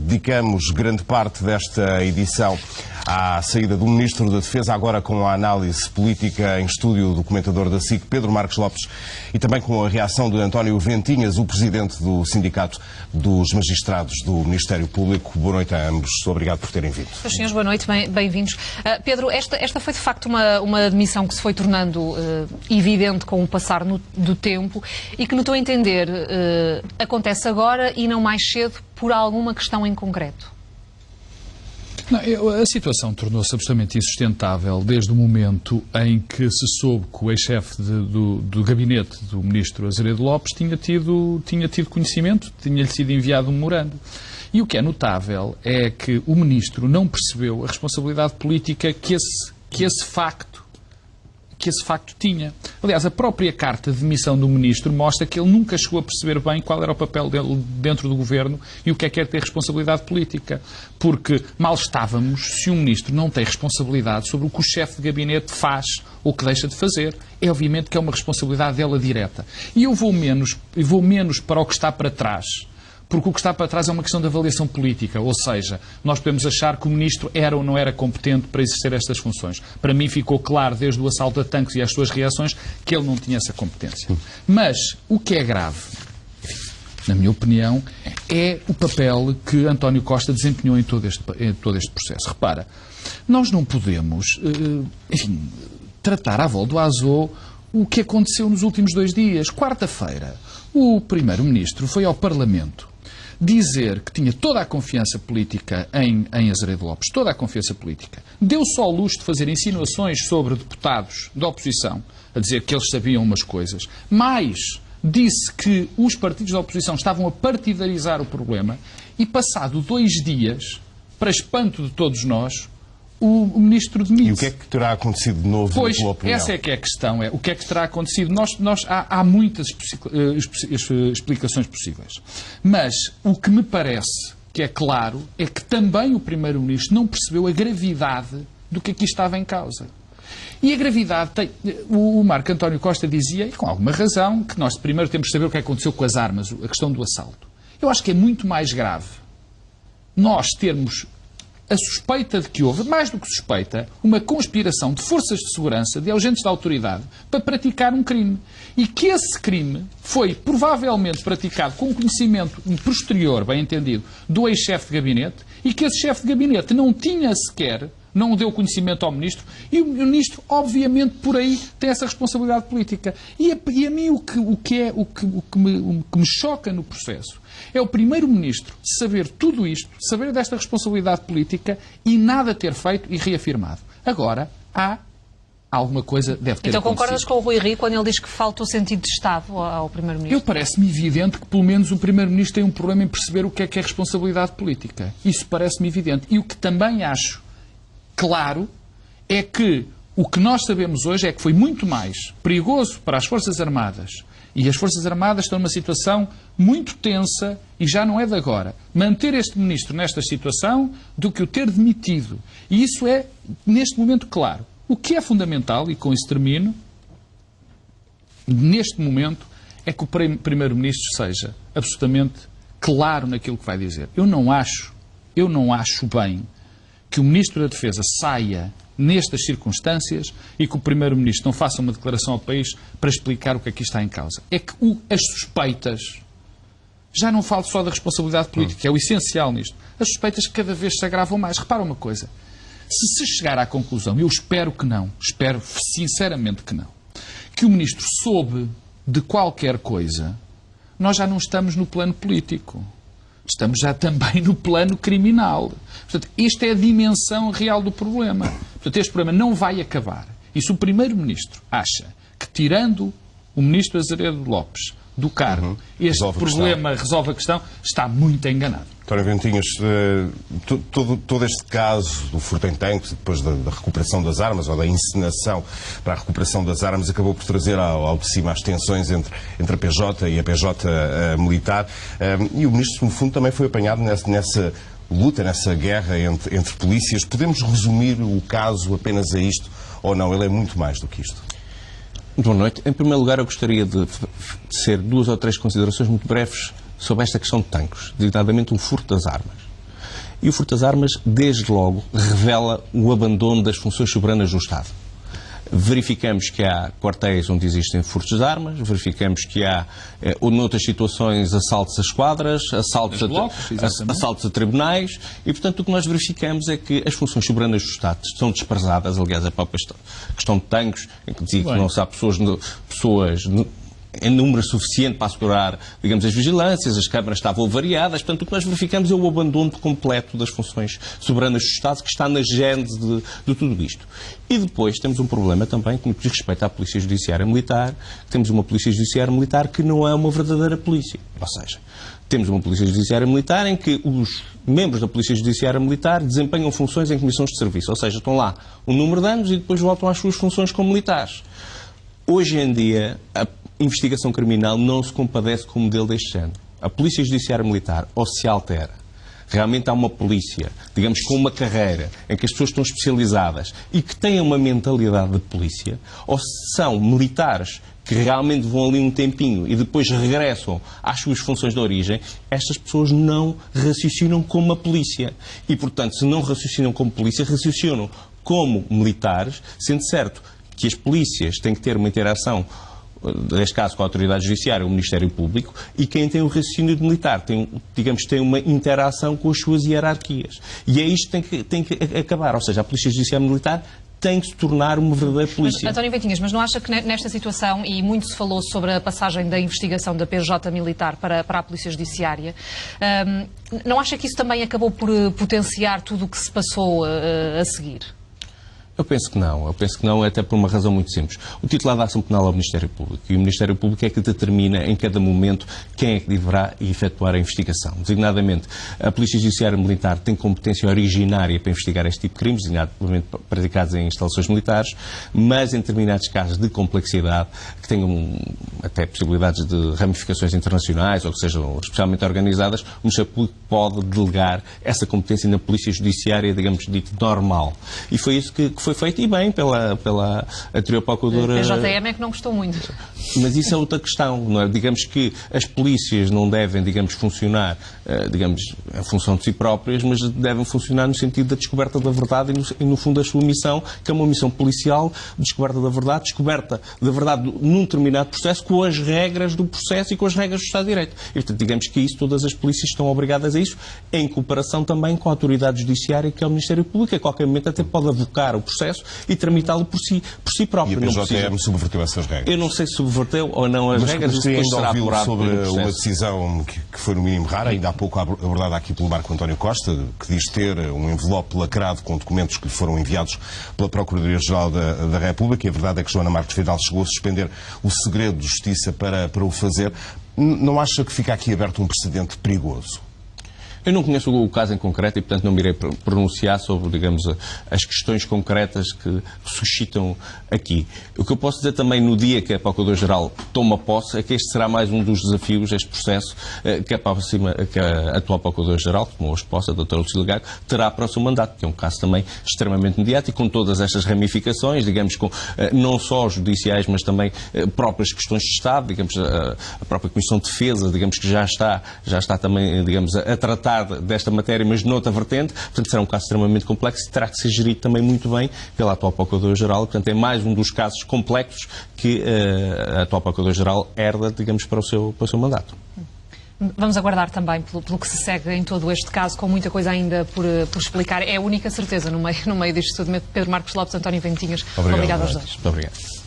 Dedicamos grande parte desta edição à saída do Ministro da Defesa, agora com a análise política em estúdio do comentador da SIC, Pedro Marcos Lopes, e também com a reação de António Ventinhas, o Presidente do Sindicato dos Magistrados do Ministério Público. Boa noite a ambos. Obrigado por terem vindo. Senhores, boa noite, bem-vindos. Pedro, esta foi de facto uma admissão que se foi tornando evidente com o passar do tempo e que, no teu entender, acontece agora e não mais cedo por alguma questão em concreto. Não, a situação tornou-se absolutamente insustentável desde o momento em que se soube que o ex-chefe do gabinete do Ministro Azeredo Lopes tinha tido conhecimento, tinha-lhe sido enviado um memorando. E o que é notável é que o Ministro não percebeu a responsabilidade política que esse facto tinha. Aliás, a própria carta de demissão do Ministro mostra que ele nunca chegou a perceber bem qual era o papel dele dentro do Governo e o que é ter responsabilidade política. Porque mal estávamos se um Ministro não tem responsabilidade sobre o que o chefe de gabinete faz ou que deixa de fazer. É obviamente que é uma responsabilidade dela direta. E eu vou menos para o que está para trás. Porque o que está para trás é uma questão de avaliação política, ou seja, nós podemos achar que o Ministro era ou não era competente para exercer estas funções. Para mim ficou claro, desde o assalto a tanques e as suas reações, que ele não tinha essa competência. Mas o que é grave, na minha opinião, é o papel que António Costa desempenhou em todo este processo. Repara, nós não podemos, tratar à volta do azul o que aconteceu nos últimos 2 dias. Quarta-feira, o Primeiro-Ministro foi ao Parlamento dizer que tinha toda a confiança política em Azeredo Lopes, toda a confiança política. Deu-se ao luxo de fazer insinuações sobre deputados da oposição, a dizer que eles sabiam umas coisas, mas disse que os partidos da oposição estavam a partidarizar o problema e, passado 2 dias, para espanto de todos nós, o Ministro demite. E o que é que terá acontecido de novo, na tua opinião? Essa é que é a questão. O que é que terá acontecido? Há muitas explicações possíveis. Mas o que me parece que é claro é que também o Primeiro-Ministro não percebeu a gravidade do que aqui estava em causa. E a gravidade tem... O Marco António Costa dizia, e com alguma razão, que nós primeiro temos de saber o que aconteceu com as armas, a questão do assalto. Eu acho que é muito mais grave nós termos a suspeita de que houve, mais do que suspeita, uma conspiração de forças de segurança, de agentes da autoridade, para praticar um crime. E que esse crime foi provavelmente praticado com conhecimento posterior, bem entendido, do ex-chefe de gabinete, e que esse chefe de gabinete não tinha sequer, não deu conhecimento ao Ministro, e o Ministro, obviamente, por aí tem essa responsabilidade política. E a mim o que me choca no processo é o Primeiro-Ministro saber tudo isto, saber desta responsabilidade política e nada ter feito e reafirmado. Agora, alguma coisa deve ter Então acontecido. concordas com o Rui Rio quando ele diz que falta o sentido de Estado ao Primeiro-Ministro? Parece-me evidente que, pelo menos, o Primeiro-Ministro tem um problema em perceber o que é responsabilidade política. Isso parece-me evidente. E o que também acho claro é que o que nós sabemos hoje é que foi muito mais perigoso para as Forças Armadas, e as Forças Armadas estão numa situação muito tensa e já não é de agora, manter este Ministro nesta situação do que o ter demitido. E isso é, neste momento, claro. O que é fundamental, e com isso termino, neste momento, é que o Primeiro-Ministro seja absolutamente claro naquilo que vai dizer. Eu não acho bem que o Ministro da Defesa saia nestas circunstâncias e que o Primeiro-Ministro não faça uma declaração ao país para explicar o que aqui está em causa. É que as suspeitas, já não falo só da responsabilidade política, que é o essencial nisto, as suspeitas cada vez se agravam mais. Repara uma coisa, se chegar à conclusão, eu espero que não, espero sinceramente que não, que o Ministro soube de qualquer coisa, nós já não estamos no plano político. Estamos já também no plano criminal. Portanto, esta é a dimensão real do problema. Portanto, este problema não vai acabar. E se o Primeiro-Ministro acha que, tirando o Ministro Azeredo Lopes do cargo, este problema resolve a questão, está muito enganado. António Ventinhas, todo este caso do furto em tanques, depois da recuperação das armas, ou da encenação para a recuperação das armas, acabou por trazer ao de cima as tensões entre a PJ e a PJ militar. E o Ministro, no fundo, também foi apanhado nessa luta, nessa guerra entre polícias. Podemos resumir o caso apenas a isto, ou não? Ele é muito mais do que isto. Boa noite. Em primeiro lugar, eu gostaria de ser 2 ou 3 considerações muito breves sobre esta questão de tanques, designadamente o furto das armas. E o furto das armas, desde logo, revela o abandono das funções soberanas do Estado. Verificamos que há quartéis onde existem furtos de armas, verificamos que há, noutras situações, assaltos a esquadras, assaltos a tribunais, e, portanto, o que nós verificamos é que as funções soberanas do Estado são desprezadas. Aliás, a própria questão de tanques, em que dizia que não se há pessoas em número suficiente para assegurar, digamos, as vigilâncias, as câmaras estavam variadas. Portanto, o que nós verificamos é o abandono completo das funções soberanas do Estado, que está na gênese de tudo isto. E depois temos um problema também, que no que diz respeito à Polícia Judiciária Militar, temos uma Polícia Judiciária Militar que não é uma verdadeira polícia. Ou seja, temos uma Polícia Judiciária Militar em que os membros da Polícia Judiciária Militar desempenham funções em comissões de serviço. Ou seja, estão lá um número de anos e depois voltam às suas funções como militares. Hoje em dia, a investigação criminal não se compadece com um modelo deste género. A Polícia Judiciária Militar ou se altera. Realmente há uma polícia, digamos, com uma carreira em que as pessoas estão especializadas e que têm uma mentalidade de polícia, ou se são militares que realmente vão ali um tempinho e depois regressam às suas funções de origem, estas pessoas não raciocinam como a polícia. E, portanto, se não raciocinam como polícia, raciocinam como militares, sendo certo que as polícias têm que ter uma interação, neste caso com a autoridade judiciária, o Ministério Público, e quem tem o raciocínio de militar tem uma interação com as suas hierarquias. E é isto que tem que acabar. Ou seja, a Polícia Judiciária Militar tem que se tornar uma verdadeira polícia. Mas, António Ventinhas, mas não acha que nesta situação, e muito se falou sobre a passagem da investigação da PJ Militar para a Polícia Judiciária, não acha que isso também acabou por potenciar tudo o que se passou a seguir? Eu penso que não, até por uma razão muito simples. O titular da ação penal é o Ministério Público, e o Ministério Público é que determina em cada momento quem é que deverá efetuar a investigação. Designadamente, a Polícia Judiciária Militar tem competência originária para investigar este tipo de crimes, designadamente praticados em instalações militares, mas em determinados casos de complexidade, que tenham até possibilidades de ramificações internacionais, ou que sejam especialmente organizadas, o Ministério Público pode delegar essa competência na Polícia Judiciária, digamos, dito normal. E foi isso que foi feito, e bem, pela anterior procuradora. A JM é que não gostou muito. Mas isso é outra questão, não é? Digamos que as polícias não devem, digamos, funcionar, digamos, em função de si próprias, mas devem funcionar no sentido da descoberta da verdade e no fundo, a sua missão, que é uma missão policial, descoberta da verdade num determinado processo, com as regras do processo e com as regras do Estado de Direito. E, portanto, digamos que isso, todas as polícias estão obrigadas a isso, em cooperação também com a autoridade judiciária, que é o Ministério Público, a qualquer momento até pode avocar o processo e tramitá-lo por si próprio. E a PJM subverteu essas regras? Eu não sei se subverteu ou não as regras. Mas queria ainda ouvi-lo sobre uma decisão que foi no mínimo rara, ainda há pouco abordada aqui pelo Marco António Costa, que diz ter um envelope lacrado com documentos que lhe foram enviados pela Procuradoria-Geral da República, e a verdade é que Joana Marques Vidal chegou a suspender o segredo de justiça para o fazer. Não acha que fica aqui aberto um precedente perigoso? Eu não conheço o caso em concreto e, portanto, não me irei pronunciar sobre, digamos, as questões concretas que suscitam aqui. O que eu posso dizer também no dia que a Procuradora-Geral toma posse é que este será mais um dos desafios, este processo, que a atual Procuradora-Geral, que tomou hoje posse, a doutora Lucília Gago, terá para o seu mandato, que é um caso também extremamente mediático, com todas estas ramificações, digamos, com não só judiciais, mas também próprias questões de Estado, digamos, a própria Comissão de Defesa, digamos, que já está também, digamos, a tratar desta matéria, mas noutra vertente. Portanto, será um caso extremamente complexo e terá que ser gerido também muito bem pela atual Procuradora-Geral. Portanto, é mais um dos casos complexos que a atual Procuradora-Geral herda, digamos, para o seu mandato. Vamos aguardar também pelo que se segue em todo este caso, com muita coisa ainda por explicar. É a única certeza no meio disto tudo. Pedro Marcos Lopes, António Ventinhas. Obrigado aos dois. Muito obrigado.